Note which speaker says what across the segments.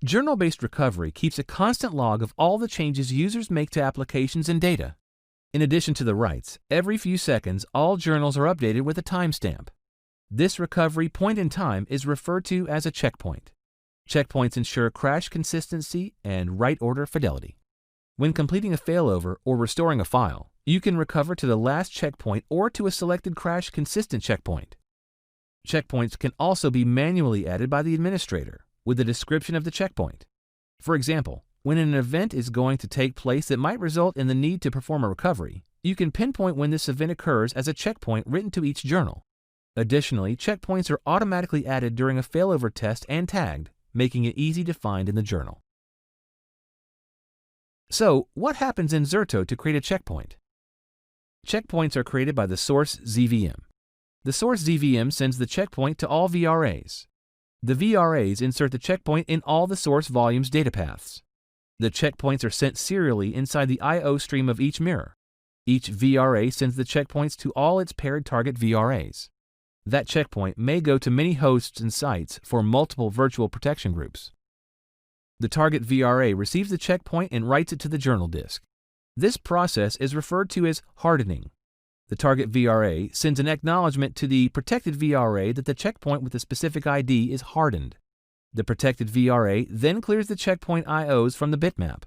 Speaker 1: Journal-based recovery keeps a constant log of all the changes users make to applications and data. In addition to the writes, every few seconds all journals are updated with a timestamp. This recovery point in time is referred to as a checkpoint. Checkpoints ensure crash consistency and write order fidelity. When completing a failover or restoring a file, you can recover to the last checkpoint or to a selected crash consistent checkpoint. Checkpoints can also be manually added by the administrator with a description of the checkpoint. For example, when an event is going to take place that might result in the need to perform a recovery, you can pinpoint when this event occurs as a checkpoint written to each journal. Additionally, checkpoints are automatically added during a failover test and tagged, making it easy to find in the journal. So, what happens in Zerto to create a checkpoint? Checkpoints are created by the source ZVM. The source ZVM sends the checkpoint to all VRAs. The VRAs insert the checkpoint in all the source volume's data paths. The checkpoints are sent serially inside the I/O stream of each mirror. Each VRA sends the checkpoints to all its paired target VRAs. That checkpoint may go to many hosts and sites for multiple virtual protection groups. The target VRA receives the checkpoint and writes it to the journal disk. This process is referred to as hardening. The target VRA sends an acknowledgement to the protected VRA that the checkpoint with a specific ID is hardened. The protected VRA then clears the checkpoint IOs from the bitmap.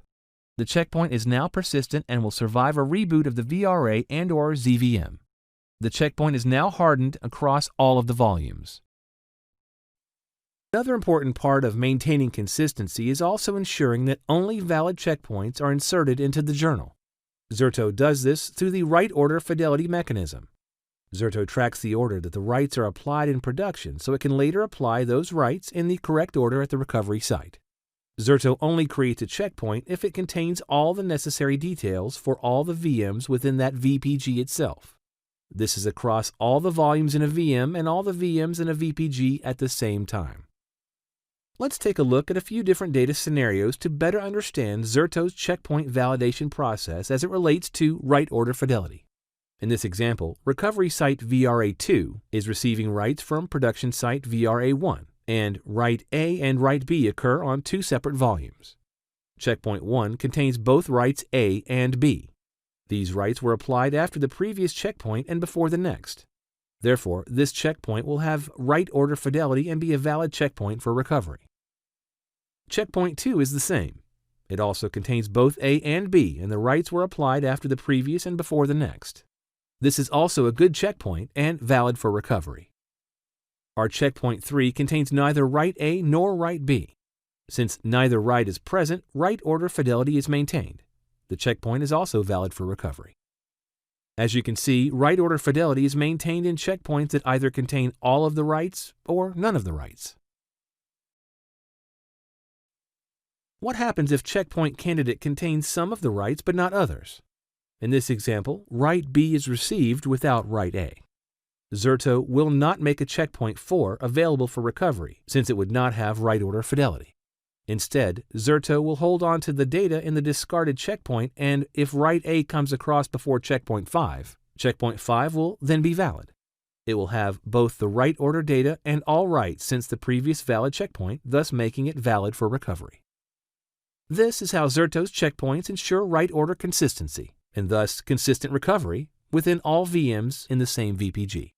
Speaker 1: The checkpoint is now persistent and will survive a reboot of the VRA and/or ZVM. The checkpoint is now hardened across all of the volumes. Another important part of maintaining consistency is also ensuring that only valid checkpoints are inserted into the journal. Zerto does this through the write order fidelity mechanism. Zerto tracks the order that the writes are applied in production so it can later apply those writes in the correct order at the recovery site. Zerto only creates a checkpoint if it contains all the necessary details for all the VMs within that VPG itself. This is across all the volumes in a VM and all the VMs in a VPG at the same time. Let's take a look at a few different data scenarios to better understand Zerto's checkpoint validation process as it relates to write order fidelity. In this example, recovery site VRA2 is receiving writes from production site VRA1, and write A and write B occur on two separate volumes. Checkpoint 1 contains both writes A and B. These writes were applied after the previous checkpoint and before the next. Therefore, this checkpoint will have write order fidelity and be a valid checkpoint for recovery. Checkpoint 2 is the same. It also contains both A and B, and the writes were applied after the previous and before the next. This is also a good checkpoint and valid for recovery. Our checkpoint 3 contains neither write A nor write B. Since neither write is present, write order fidelity is maintained. The checkpoint is also valid for recovery. As you can see, write order fidelity is maintained in checkpoints that either contain all of the writes or none of the writes. What happens if checkpoint candidate contains some of the writes but not others? In this example, write B is received without write A. Zerto will not make a checkpoint 4 available for recovery since it would not have write order fidelity. Instead, Zerto will hold on to the data in the discarded checkpoint, and if write A comes across before checkpoint 5 will then be valid. It will have both the write order data and all writes since the previous valid checkpoint, thus making it valid for recovery. This is how Zerto's checkpoints ensure write order consistency, and thus consistent recovery within all VMs in the same VPG.